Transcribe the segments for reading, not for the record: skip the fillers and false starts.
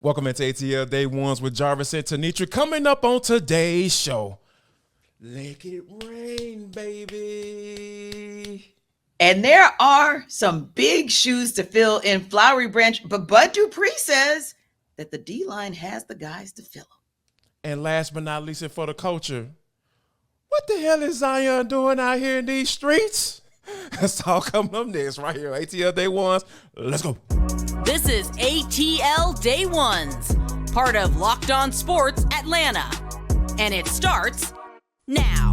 Welcome into ATL Day Ones with Jarvis and Tenitra. Coming up on today's show, let it rain, baby. And there are some big shoes to fill in Flowery Branch, but Bud Dupree says that the D-line has the guys to fill them. And last but not least, and for the culture, what the hell is Zion doing out here in these streets? That's all coming up next right here on ATL Day Ones. Let's go. This is ATL Day Ones, part of Locked On Sports Atlanta. And it starts now.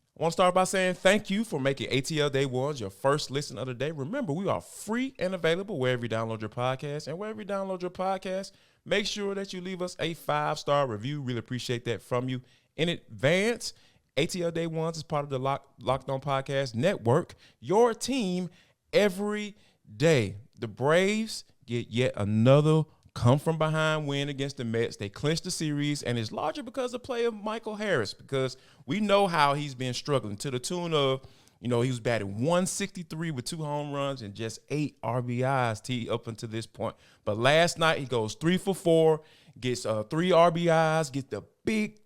I want to start by saying thank you for making ATL Day Ones your first listen of the day. Remember, we are free and available wherever you download your podcast. And wherever you download your podcast, make sure that you leave us a 5-star review. Really appreciate that from you in advance. ATL Day Ones is part of the Locked On Podcast Network, your team every day. The Braves get yet another come-from-behind win against the Mets. They clinched the series, and it's largely because of play of Michael Harris, because we know how he's been struggling to the tune of, he was batting 163 with 2 home runs and just 8 RBIs up until this point. But last night, he goes 3 for 4, gets 3 RBIs, gets the big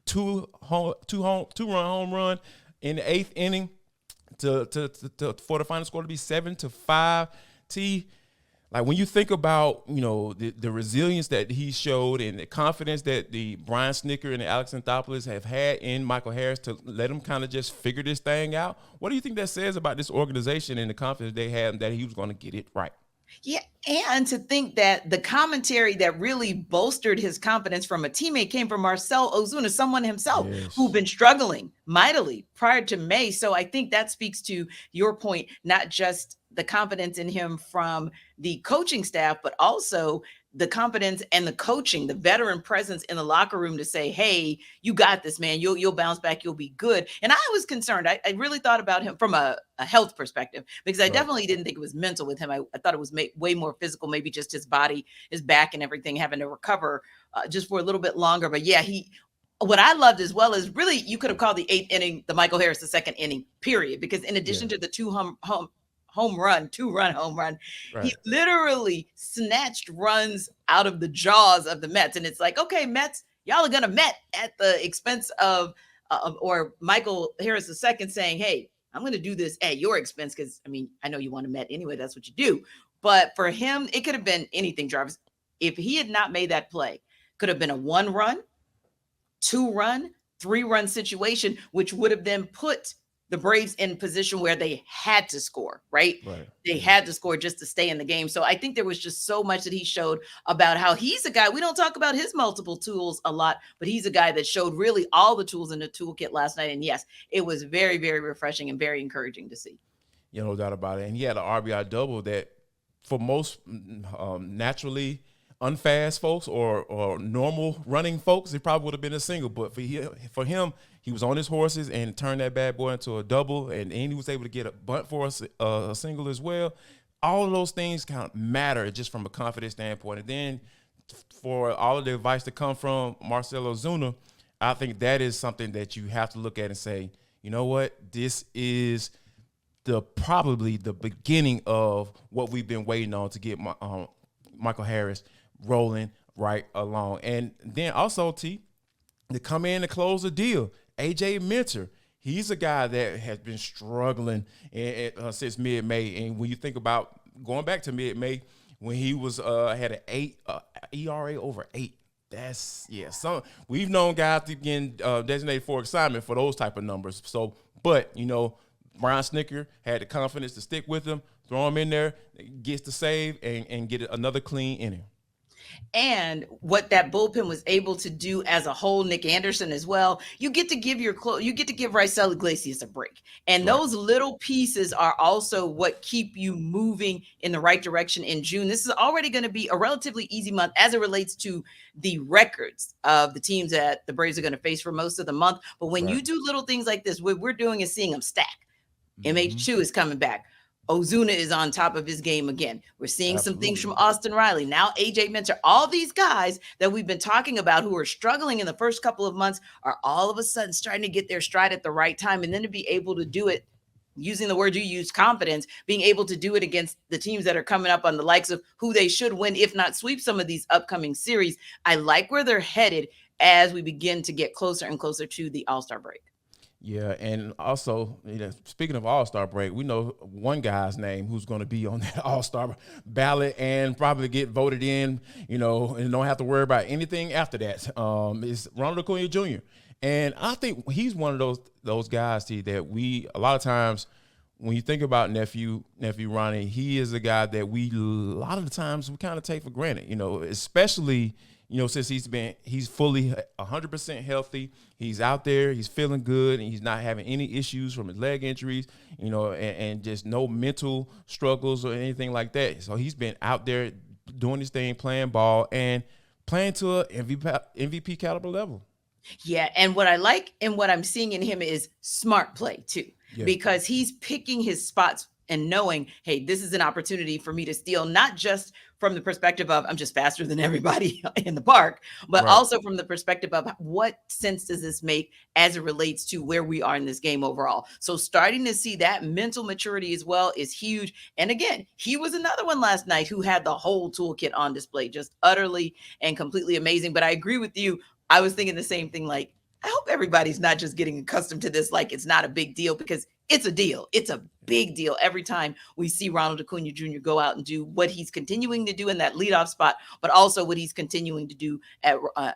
two-run home run in the 8th inning for the final score to be 7-5. Like when you think about, the resilience that he showed and the confidence that the Brian Snitker and the Alex Anthopoulos have had in Michael Harris to let him kind of just figure this thing out, what do you think that says about this organization and the confidence they had that he was going to get it right? Yeah, and to think that the commentary that really bolstered his confidence from a teammate came from Marcell Ozuna, someone himself who'd been struggling mightily prior to May. So I think that speaks to your point, not just the confidence in him from the coaching staff, but also the confidence and the coaching, the veteran presence in the locker room to say, hey, you got this, man. You'll bounce back. You'll be good. And I was concerned. I really thought about him from a health perspective, because I definitely didn't think it was mental with him. I thought it was way more physical, maybe just his body, his back and everything having to recover just for a little bit longer. But yeah, what I loved as well is really you could have called the 8th inning, the Michael Harris, the 2nd inning, period, because in addition to the two-run home run, right, he literally snatched runs out of the jaws of the Mets. And it's like, okay, Mets, y'all are going to Met at the expense of or Michael Harris II saying, hey, I'm going to do this at your expense because, I know you want to Met anyway. That's what you do. But for him, it could have been anything, Jarvis. If he had not made that play, could have been a 1-run, 2-run, 3-run situation, which would have then put the Braves in position where they had to score, right? They had to score just to stay in the game. So I think there was just so much that he showed about how he's a guy. We don't talk about his multiple tools a lot, but he's a guy that showed really all the tools in the toolkit last night. And yes, it was very, very refreshing and very encouraging to see. No doubt about it. And he had an RBI double that for most naturally unfast folks or normal running folks, it probably would have been a single. But for him, he was on his horses and turned that bad boy into a double, and he was able to get a bunt for a single as well. All of those things kind of matter just from a confidence standpoint. And then for all of the advice to come from Marcell Ozuna, I think that is something that you have to look at and say, you know what, this is probably the beginning of what we've been waiting on to get Michael Harris rolling right along. And then also, to come in and close the deal, A.J. Minter, he's a guy that has been struggling since mid-May. And when you think about going back to mid-May, when he was had an 8 ERA over 8, we've known guys to get designated for assignment for those type of numbers. So, but Brian Snitker had the confidence to stick with him, throw him in there, gets the save, and get another clean inning. And what that bullpen was able to do as a whole, Nick Anderson as well, you get to give Raisel Iglesias a break. And those little pieces are also what keep you moving in the right direction in June. This is already going to be a relatively easy month as it relates to the records of the teams that the Braves are going to face for most of the month. But when you do little things like this, what we're doing is seeing them stack. MH2 is coming back. Ozuna is on top of his game again. We're seeing Absolutely. some things from Austin Riley. Now AJ Minter, all these guys that we've been talking about who are struggling in the first couple of months are all of a sudden starting to get their stride at the right time. And then to be able to do it, using the word you use, confidence, being able to do it against the teams that are coming up on the likes of who they should win, if not sweep some of these upcoming series. I like where they're headed as we begin to get closer and closer to the All-Star break. Yeah, and also, speaking of All-Star break, we know one guy's name who's going to be on that All-Star ballot and probably get voted in, and don't have to worry about anything after that. It's Ronald Acuna Jr. And I think he's one of those guys, that we a lot of times when you think about nephew Ronnie, he is a guy that a lot of the times we kind of take for granted, especially since he's fully 100% healthy. He's out there, he's feeling good, and he's not having any issues from his leg injuries, and just no mental struggles or anything like that. So he's been out there doing his thing, playing ball, and playing to an MVP caliber level. Yeah, and what I like and what I'm seeing in him is smart play too, because he's picking his spots and knowing, hey, this is an opportunity for me to steal, not just from the perspective of I'm just faster than everybody in the park, but also from the perspective of what sense does this make as it relates to where we are in this game overall. So starting to see that mental maturity as well is huge. And again, he was another one last night who had the whole toolkit on display, just utterly and completely amazing. But I agree with you. I was thinking the same thing, like, I hope everybody's not just getting accustomed to this like it's not a big deal, because it's a deal. It's a big deal every time we see Ronald Acuna Jr. go out and do what he's continuing to do in that leadoff spot, but also what he's continuing to do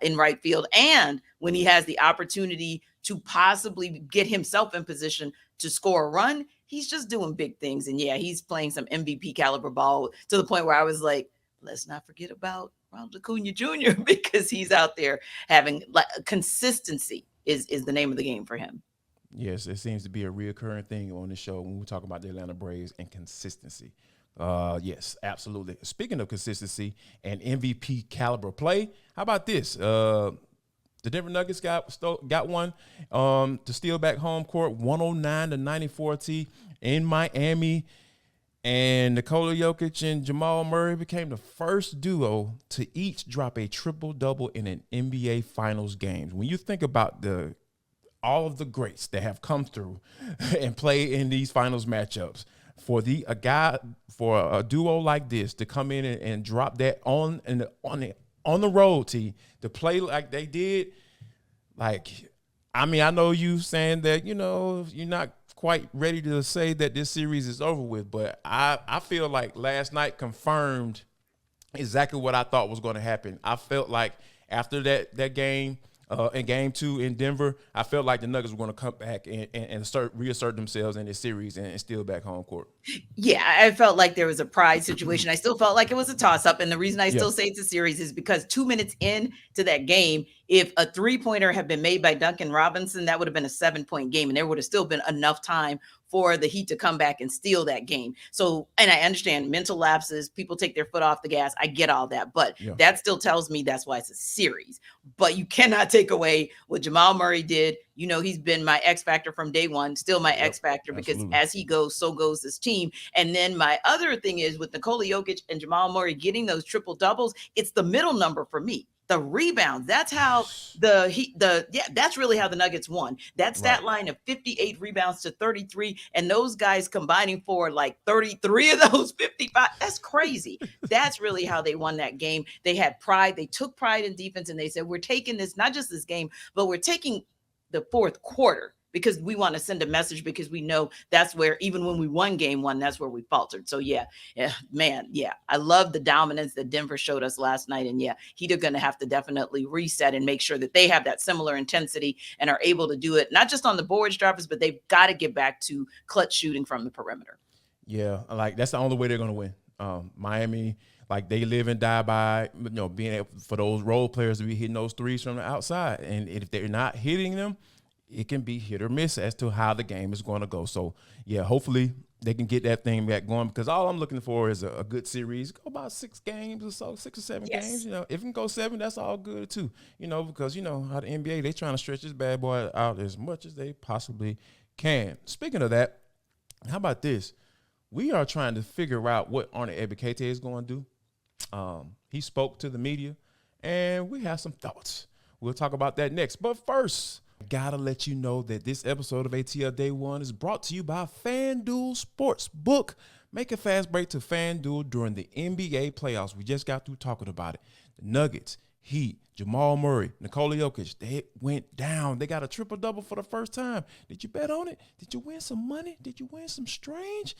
in right field. And when he has the opportunity to possibly get himself in position to score a run, he's just doing big things. And yeah, he's playing some MVP caliber ball to the point where I was like, let's not forget about Ronald Acuna Jr. because he's out there having consistency is the name of the game for him. Yes, it seems to be a reoccurring thing on the show when we talk about the Atlanta Braves and consistency. Yes, absolutely. Speaking of consistency and MVP caliber play, how about this? The Denver Nuggets got one to steal back home court, 109-94 in Miami. And Nikola Jokic and Jamal Murray became the first duo to each drop a triple-double in an NBA Finals game. When you think about all of the greats that have come through and play in these finals matchups, for a duo like this to come in and drop that on the road to play like they did, I know you saying that you're not quite ready to say that this series is over with, but I feel like last night confirmed exactly what I thought was going to happen. I felt like after that game, in game 2 in Denver, I felt like the Nuggets were going to come back and reassert themselves in this series and steal back home court. Yeah, I felt like there was a pride situation. I still felt like it was a toss-up. And the reason I still say it's a series is because 2 minutes into that game, if a three-pointer had been made by Duncan Robinson, that would have been a 7-point game. And there would have still been enough time for the Heat to come back and steal that game. So, and I understand mental lapses, people take their foot off the gas. I get all that, but that still tells me that's why it's a series. But you cannot take away what Jamal Murray did. He's been my X factor from day one, still my X factor, because as he goes, so goes this team. And then my other thing is with Nikola Jokic and Jamal Murray getting those triple doubles, it's the middle number for me. The rebounds. That's how that's really how the Nuggets won. That stat line of 58 rebounds to 33, and those guys combining for like 33 of those 55. That's crazy. That's really how they won that game. They had pride. They took pride in defense, and they said, we're taking this, not just this game, but we're taking the fourth quarter because we want to send a message, because we know that's where, even when we won game 1, that's where we faltered. So I love the dominance that Denver showed us last night. And Heat are going to have to definitely reset and make sure that they have that similar intensity and are able to do it, not just on the boards, Jarvis, but they've got to get back to clutch shooting from the perimeter. Yeah, that's the only way they're going to win. Miami, they live and die by, being able for those role players to be hitting those threes from the outside. And if they're not hitting them, it can be hit or miss as to how the game is going to go. So, hopefully they can get that thing back going, because all I'm looking for is a good series. Go about 6 games or so, 6 or 7 games. If it can go 7, that's all good too. Because how the NBA, they trying to stretch this bad boy out as much as they possibly can. Speaking of that, how about this? we are trying to figure out what Arnold Ebiketie is going to do. He spoke to the media, and we have some thoughts. We'll talk about that next. But first, I gotta let you know that this episode of ATL Day One is brought to you by FanDuel Sportsbook. Make a fast break to FanDuel during the NBA playoffs. We just got through talking about it. The Nuggets, Heat, Jamal Murray, Nikola Jokic, they went down. They got a triple-double for the first time. Did you bet on it? Did you win some money? Did you win some strange?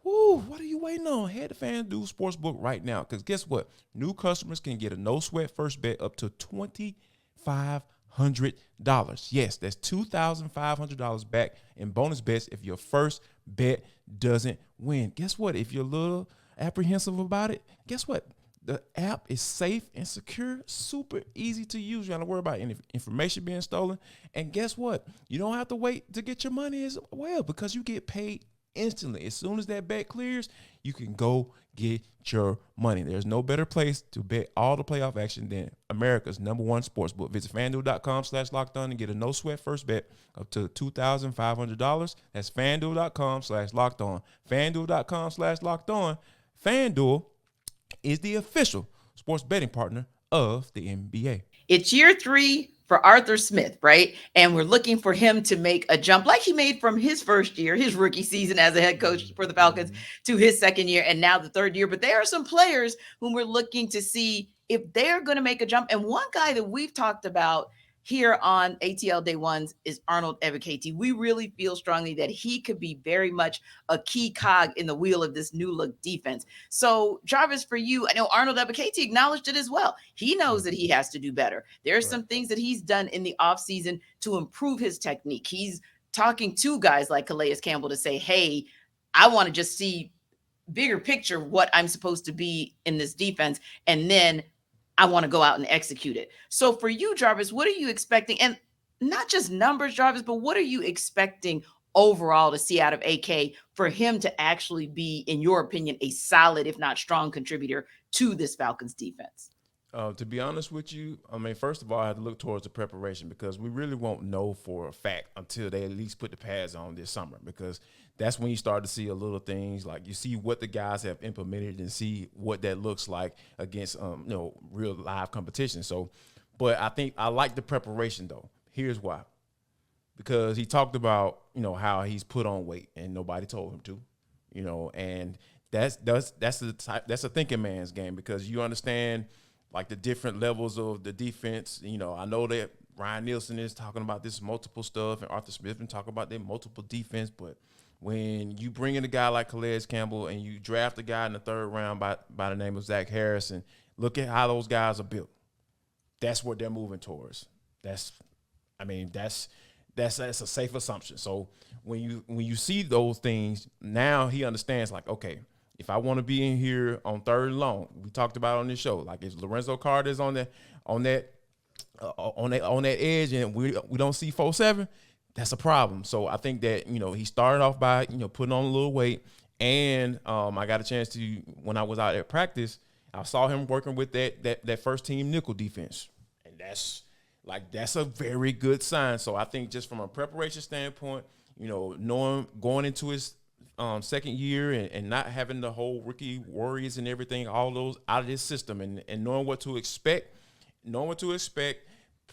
Woo, what are you waiting on? Head to FanDuel Sportsbook right now, because guess what? New customers can get a no-sweat first bet up to $2,500. Yes, that's $2,500 back in bonus bets if your first bet doesn't win. Guess what? If you're a little apprehensive about it, guess what? The app is safe and secure, super easy to use. You don't have to worry about any information being stolen. And guess what? You don't have to wait to get your money as well, because you get paid instantly. As soon as that bet clears, you can go get your money. There's no better place to bet all the playoff action than America's #1 sportsbook. Visit FanDuel.com/locked-on and get a no-sweat first bet up to $2,500. That's FanDuel.com/locked-on. FanDuel.com/locked-on. FanDuel is the official sports betting partner of the NBA. It's year 3 for Arthur Smith, right? And we're looking for him to make a jump like he made from his first year, his rookie season as a head coach for the Falcons, to his second year and now the third year. But there are some players whom we're looking to see if they're going to make a jump. And one guy that we've talked about here on ATL Day Ones is Arnold Ebiketie. We really feel strongly that he could be very much a key cog in the wheel of this new look defense. So, Jarvis, for you, I know Arnold Ebiketie acknowledged it as well. He knows that he has to do better. There are some things that he's done in the offseason to improve his technique. He's talking to guys like Calais Campbell to say, hey, I want to just see bigger picture what I'm supposed to be in this defense, and then I want to go out and execute it. So for you, Jarvis, what are you expecting? And not just numbers, Jarvis, but what are you expecting overall to see out of AK for him to actually be, in your opinion, a solid, if not strong contributor to this Falcons defense? To be honest with you, I mean, first of all, I have to look towards the preparation, because we really won't know for a fact until they at least put the pads on this summer, because that's when you start to see a little things like you see what the guys have implemented and see what that looks like against, real live competition. So, but I think I like the preparation though. Here's why. Because he talked about, how he's put on weight and nobody told him to, and that's a thinking man's game, because you understand like the different levels of the defense. I know that Ryan Nielsen is talking about this multiple stuff and Arthur Smith been talking about their multiple defense, but when you bring in a guy like Calais Campbell and you draft a guy in the 3rd round by the name of Zach Harris, and look at how those guys are built, that's what they're moving towards. That's a safe assumption. So when you see those things, now he understands like, okay, if I want to be in here on 3rd and long, we talked about on this show, like if Lorenzo Carter's on that edge and we don't see 4-7, that's a problem. So I think that, he started off by, putting on a little weight. And I got a chance to, when I was out at practice, I saw him working with that first team nickel defense. And that's a very good sign. So I think just from a preparation standpoint, knowing going into his second year and not having the whole rookie worries and everything, all those out of his system, and knowing what to expect,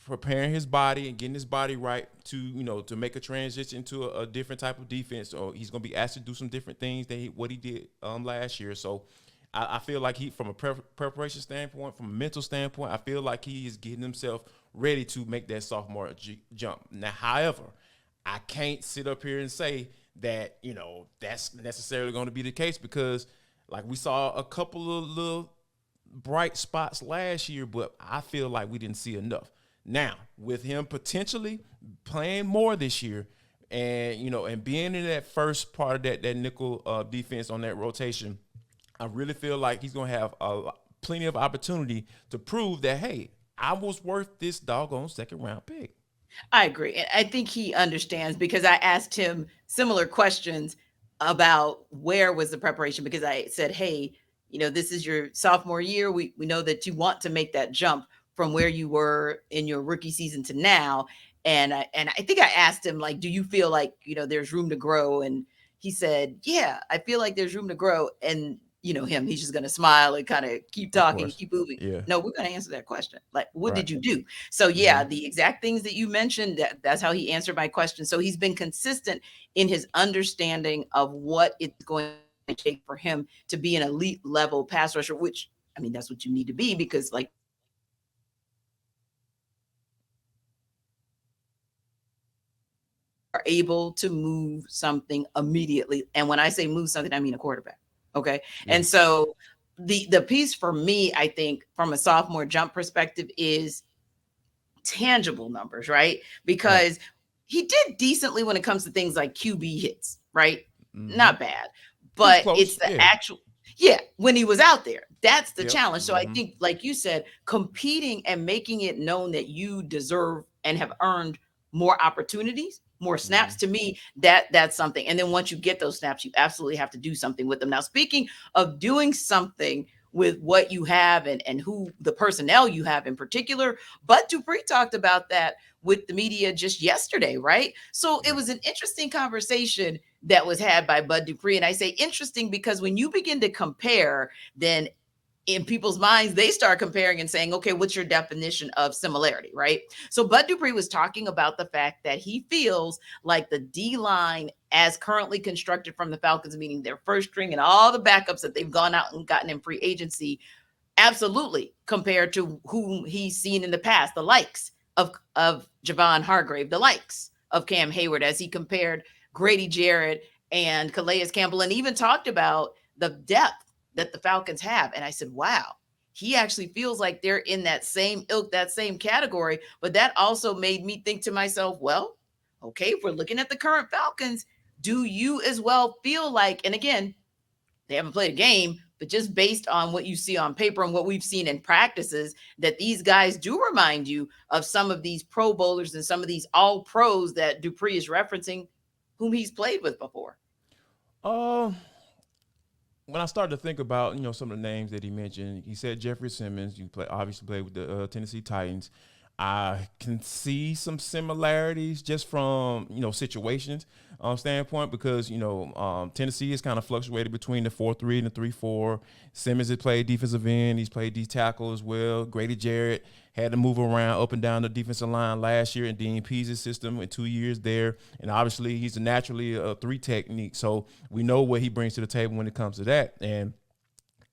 preparing his body and getting his body right to make a transition to a different type of defense. Or he's going to be asked to do some different things than what he did last year. So I feel like he, from a preparation standpoint, from a mental standpoint, I feel like he is getting himself ready to make that sophomore jump. Now, however, I can't sit up here and say that, that's necessarily going to be the case, because like we saw a couple of little bright spots last year, but I feel like we didn't see enough. Now, with him potentially playing more this year and, and being in that first part of that nickel defense on that rotation, I really feel like he's going to have plenty of opportunity to prove that, hey, I was worth this doggone 2nd round pick. I agree. And I think he understands, because I asked him similar questions about where was the preparation, because I said, hey, this is your sophomore year. We know that you want to make that jump from where you were in your rookie season to now. And I think I asked him, like, do you feel like, there's room to grow? And he said, yeah, I feel like there's room to grow. And he's just going to smile and kind of keep talking and keep moving. Yeah. No, we're going to answer that question. Like, what did you do? So yeah, the exact things that you mentioned, that's how he answered my question. So he's been consistent in his understanding of what it's going to take for him to be an elite level pass rusher, which, I mean, that's what you need to be, because like, are able to move something immediately. And when I say move something, I mean a quarterback. Okay. Yeah. And so the piece for me, I think from a sophomore jump perspective, is tangible numbers, right? Because he did decently when it comes to things like QB hits, right? Not bad, but it's the actual, when he was out there, that's the challenge. So I think, like you said, competing and making it known that you deserve and have earned more opportunities, more snaps, to me, that's something. And then once you get those snaps, you absolutely have to do something with them. Now, speaking of doing something with what you have and who the personnel you have in particular, Bud Dupree talked about that with the media just yesterday, right? So it was an interesting conversation that was had by Bud Dupree. And I say interesting because when you begin to compare, then in people's minds, they start comparing and saying, okay, what's your definition of similarity, right? So Bud Dupree was talking about the fact that he feels like the D-line as currently constructed from the Falcons, meaning their first string and all the backups that they've gone out and gotten in free agency, absolutely compared to whom he's seen in the past, the likes of Javon Hargrave, the likes of Cam Hayward, as he compared Grady Jarrett and Calais Campbell, and even talked about the depth that the Falcons have. And I said, wow, he actually feels like they're in that same ilk, that same category. But that also made me think to myself, well, okay, if we're looking at the current Falcons, do you as well feel like, and again, they haven't played a game, but just based on what you see on paper and what we've seen in practices, that these guys do remind you of some of these Pro Bowlers and some of these all pros that Dupree is referencing, whom he's played with before? When I started to think about, some of the names that he mentioned, he said Jeffrey Simmons, obviously played with the Tennessee Titans. I can see some similarities just from, situations standpoint, because, Tennessee has kind of fluctuated between the 4-3 and the 3-4. Simmons has played defensive end. He's played D tackle as well. Grady Jarrett had to move around up and down the defensive line last year in Dean Pease's system in 2 years there. And obviously he's naturally a 3 technique. So we know what he brings to the table when it comes to that. And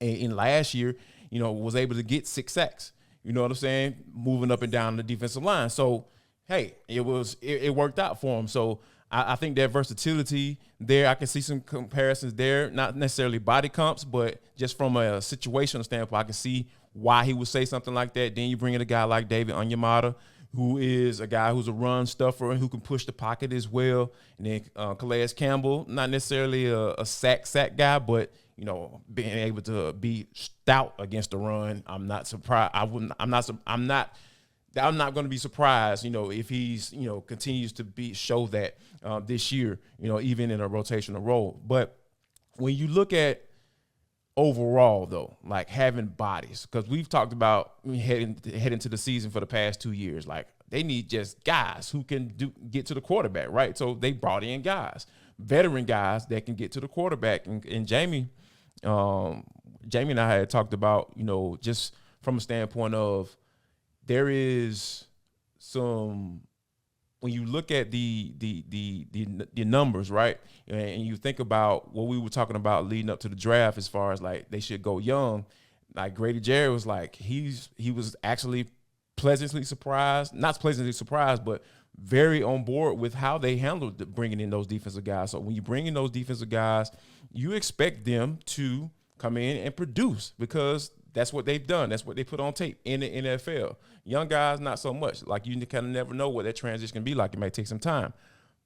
in last year, was able to get 6 sacks. You know what I'm saying? Moving up and down the defensive line. So, hey, it worked out for him. So I think that versatility there, I can see some comparisons there, not necessarily body comps, but just from a situational standpoint, I can see why he would say something like that. Then you bring in a guy like David Onyemata, who is a guy who's a run stuffer and who can push the pocket as well. And then Calais Campbell, not necessarily a sack guy, but being able to be stout against the run. I'm not surprised. I'm not going to be surprised, if he's, continues to show that this year, even in a rotational role. But when you look at overall, though, like having bodies, because we've talked about heading to the season for the past 2 years, like they need just guys who can get to the quarterback, right? So they brought in guys, veteran guys that can get to the quarterback. And Jamie and I had talked about, just from a standpoint of there is some, when you look at the numbers, right, and you think about what we were talking about leading up to the draft as far as like they should go young, like Grady Jarrett was like he was actually pleasantly surprised, not pleasantly surprised, but very on board with how they handled bringing in those defensive guys. So when you bring in those defensive guys, you expect them to come in and produce, because that's what they've done. That's what they put on tape in the NFL. Young guys, not so much. Like, you kind of never know what that transition can be like. It might take some time.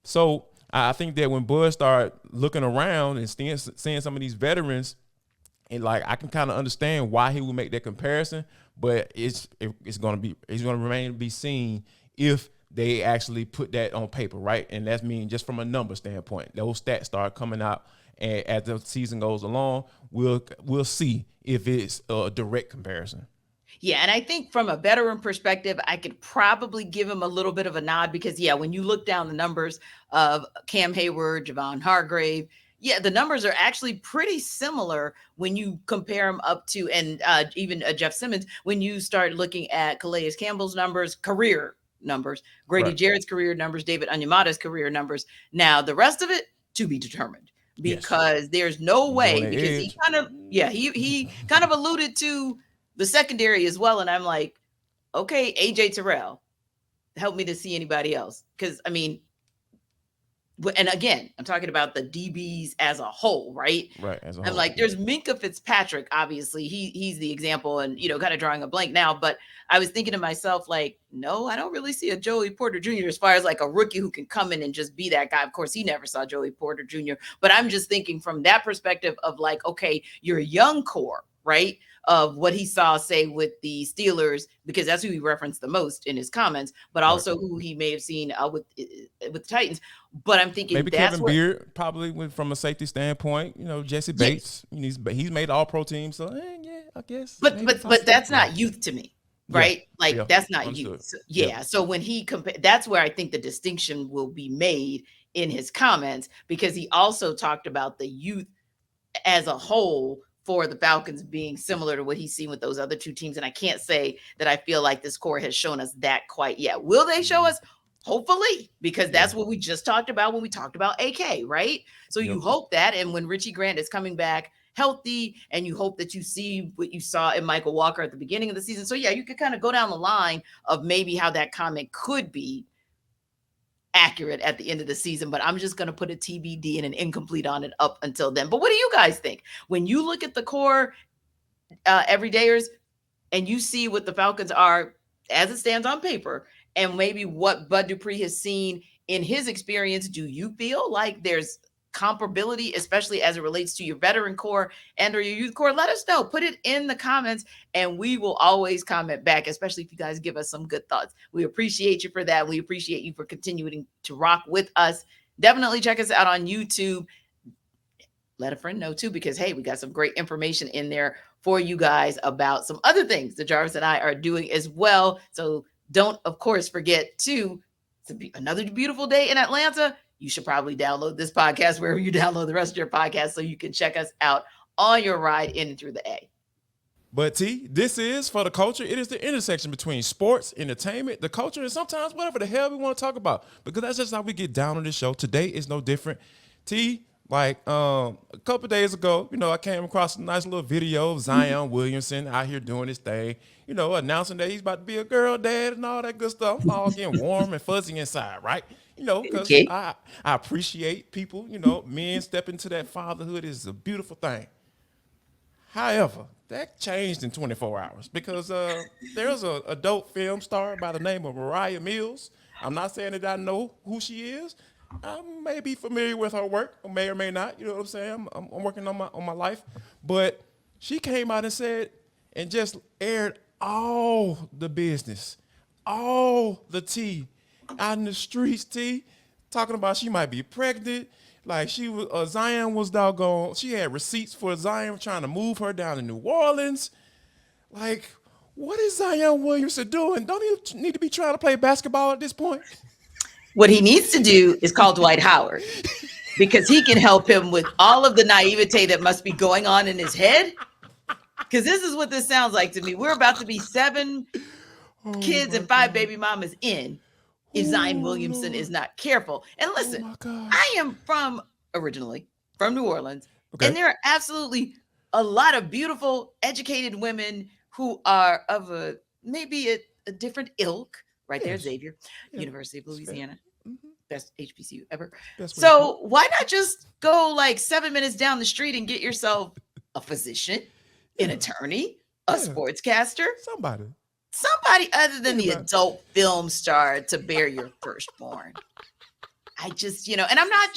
So I think that when Bud started looking around and seeing some of these veterans, and like I can kind of understand why he would make that comparison, but it's going to remain to be seen if they actually put that on paper, right? And that's mean just from a number standpoint. Those stats start coming out, and as the season goes along, we'll see if it's a direct comparison. Yeah, and I think from a veteran perspective, I could probably give him a little bit of a nod because, when you look down the numbers of Cam Hayward, Javon Hargrave, Yeah, the numbers are actually pretty similar when you compare them up to, and even Jeff Simmons, when you start looking at Calais Campbell's numbers, career numbers, Grady Jarrett's career numbers, David Onyemata's career numbers. Now, the rest of it to be determined, because there's no way, because he kind of alluded to the secondary as well. And I'm like, okay, AJ Terrell, help me to see anybody else. Because, I mean, and again, I'm talking about the DBs as a whole, right? Right. As a I'm whole, like, there's Minkah Fitzpatrick, obviously. He's the example, and kind of drawing a blank now. But I was thinking to myself, like, no, I don't really see a Joey Porter Jr. as far as like a rookie who can come in and just be that guy. Of course, he never saw Joey Porter Jr. But I'm just thinking from that perspective of like, okay, you're a young core, right? Of what he saw, say, with the Steelers, because that's who he referenced the most in his comments, but also who he may have seen with the Titans. But I'm thinking maybe that's Kevin Beard probably went from a safety standpoint. Jesse Bates, he's made all pro teams, so yeah, I guess. But that's not youth to me, right? That's not understood. youth. So, so when he that's where I think the distinction will be made in his comments, because he also talked about the youth as a whole for the Falcons being similar to what he's seen with those other two teams. And I can't say that I feel like this core has shown us that quite yet. Will they show us? Hopefully, because that's what we just talked about when we talked about AK, right? So you hope that, and when Richie Grant is coming back healthy, and you hope that you see what you saw in Michael Walker at the beginning of the season. So yeah, you could kind of go down the line of maybe how that comment could be accurate at the end of the season, but I'm just going to put a TBD and an incomplete on it up until then. But what do you guys think when you look at the core everydayers and you see what the Falcons are as it stands on paper, and maybe what Bud Dupree has seen in his experience? Do you feel like there's comparability, especially as it relates to your veteran core and or your youth core? Let us know. Put it in the comments, and we will always comment back, especially if you guys give us some good thoughts. We appreciate you for that. We appreciate you for continuing to rock with us. Definitely check us out on YouTube. Let a friend know too, because hey, we got some great information in there for you guys about some other things that Jarvis and I are doing as well. So don't, of course, forget to another beautiful day in Atlanta. You should probably download this podcast wherever you download the rest of your podcasts, so you can check us out on your ride in and through the A. But T, this is For the Culture. It is the intersection between sports, entertainment, the culture, and sometimes whatever the hell we want to talk about, because that's just how we get down on this show. Today is no different. T, like a couple days ago, I came across a nice little video of Zion Williamson out here doing his thing, announcing that he's about to be a girl dad and all that good stuff. I'm all getting warm and fuzzy inside, right? Because I appreciate people, men stepping into that fatherhood is a beautiful thing. However, that changed in 24 hours because there's an adult film star by the name of Mariah Mills. I'm not saying that I know who she is. I may be familiar with her work, or may not. You know what I'm saying? I'm working on my life. But she came out and said, and just aired all the business, all the tea out in the streets, T, talking about she might be pregnant. Like she was, Zion was doggone. She had receipts for Zion trying to move her down to New Orleans. Like, what is Zion Williamson doing? Don't he need to be trying to play basketball at this point? What he needs to do is call Dwight Howard, because he can help him with all of the naivete that must be going on in his head. Because this is what this sounds like to me. We're about to be 7 kids and 5 baby mamas in if Zion Williamson is not careful. And listen, I am originally from New Orleans, and there are absolutely a lot of beautiful, educated women who are of maybe a different ilk. Right there, Xavier, University of Louisiana. Best HBCU ever. So why not just go like 7 minutes down the street and get yourself a physician, an attorney, a sportscaster, somebody other than the adult film star to bear your firstborn. I just, and I'm not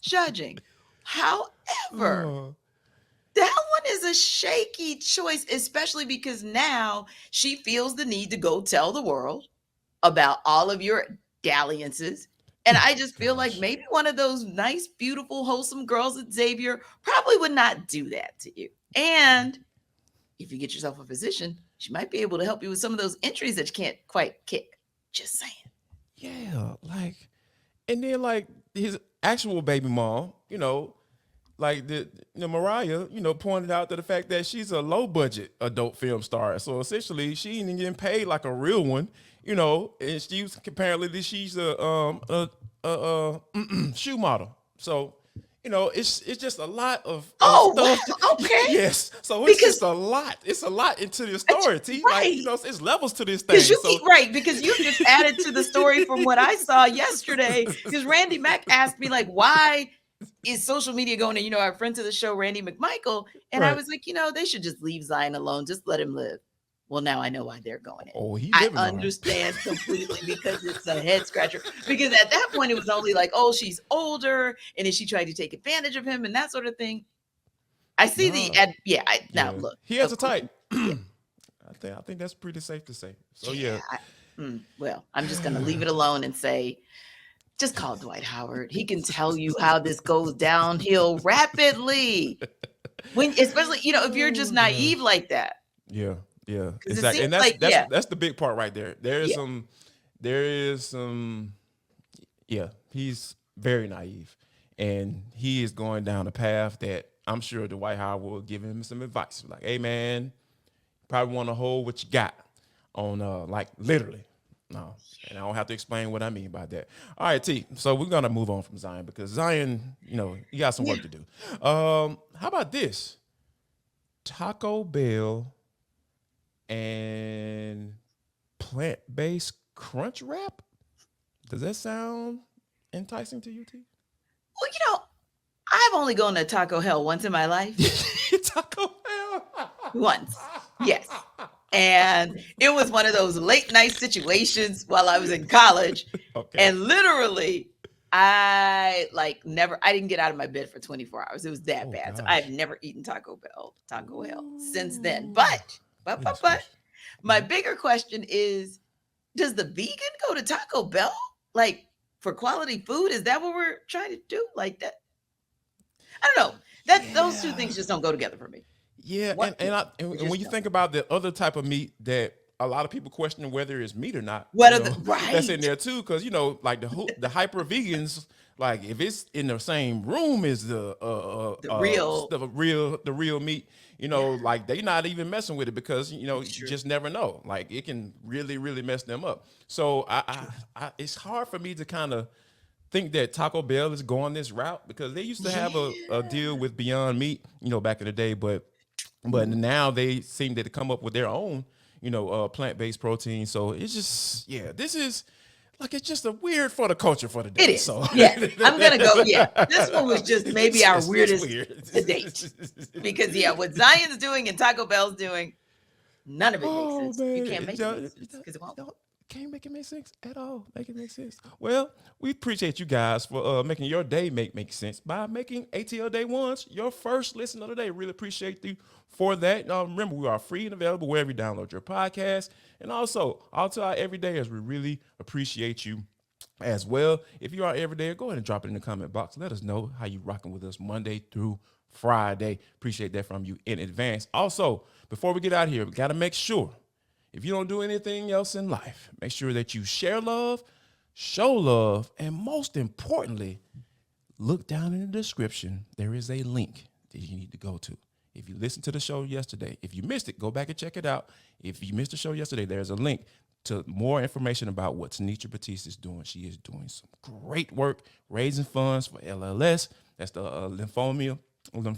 judging. However, that one is a shaky choice, especially because now she feels the need to go tell the world about all of your dalliances. And I just feel like maybe one of those nice, beautiful, wholesome girls at Xavier probably would not do that to you. And if you get yourself a physician, she might be able to help you with some of those entries that you can't quite kick. Just saying. Yeah, and then his actual baby mom, like Mariah, pointed out to the fact that she's a low budget adult film star. So essentially, she ain't getting paid like a real one, and she's a shoe model. So, it's just a lot of stuff. Okay. Yes. So it's just a lot. It's a lot into the story, T. Right. Like, it's levels to this thing. Because you just added to the story from what I saw yesterday. Because Randy Mack asked me, like, why is social media going? And, our friend to the show, Randy McMichael. And I was like, they should just leave Zion alone. Just let him live. Well, now I know why they're going in. Oh, I understand completely because it's a head scratcher. Because at that point, it was only like, oh, she's older, and then she tried to take advantage of him and that sort of thing. I see now look, he has a type. I think that's pretty safe to say. So well, I'm just gonna leave it alone and say, just call Dwight Howard. He can tell you how this goes downhill rapidly. Especially if you're just naive like that. Yeah. Yeah, exactly. And that's the big part right there. There is some, he's very naive, and he is going down a path that I'm sure Dwight Howard will give him some advice. Like, hey man, probably want to hold what you got on, like literally. No, and I don't have to explain what I mean by that. All right, T. So we're gonna move on from Zion because Zion, you got some work to do. How about this? Taco Bell and plant-based crunch wrap? Does that sound enticing to you, T? Well, I've only gone to Taco Hell once in my life. Taco Hell? Once, yes. And it was one of those late night situations while I was in college. Okay. And literally, I didn't get out of my bed for 24 hours. It was that bad. Gosh. So I've never eaten Taco Hell since then. But my bigger question is, does the vegan go to Taco Bell? Like, for quality food? Is that what we're trying to do? Like that? I don't know. Those two things just don't go together for me. Yeah, and when you think about the other type of meat that a lot of people question whether it's meat or not, that's in there too, because like the hyper vegans, like if it's in the same room as the real meat, like they're not even messing with it because you just never know. Like it can really, really mess them up. So I it's hard for me to kind of think that Taco Bell is going this route because they used to have a deal with Beyond Meat, back in the day, but now they seem to come up with their own, plant-based protein. So it's just, this is like, it's just a weird for the culture for the day. It is. So. Yeah, I'm going to go. Yeah, this one was just maybe our weirdest to date. Because, what Zion's doing and Taco Bell's doing, none of it makes sense. Man. You can't make it make sense because it won't. Can't make it make sense at all. Make it make sense. Well, we appreciate you guys for making your day make sense by making ATL Day Ones your first listen of the day. Really appreciate you for that. Remember, we are free and available wherever you download your podcast. And also, all to our everydayers, we really appreciate you as well. If you are everydayer, go ahead and drop it in the comment box. Let us know how you rocking with us Monday through Friday. Appreciate that from you in advance. Also, before we get out of here, we got to make sure, if you don't do anything else in life, make sure that you share love, show love, and most importantly, look down in the description. There is a link that you need to go to. If you listened to the show yesterday, if you missed it, go back and check it out. If you missed the show yesterday, there's a link to more information about what Tenitra Batiste is doing. She is doing some great work raising funds for LLS. That's the Lymphoma and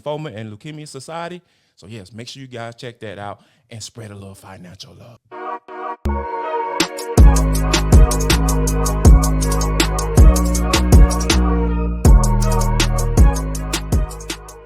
Leukemia Society. So, yes, make sure you guys check that out and spread a little financial love.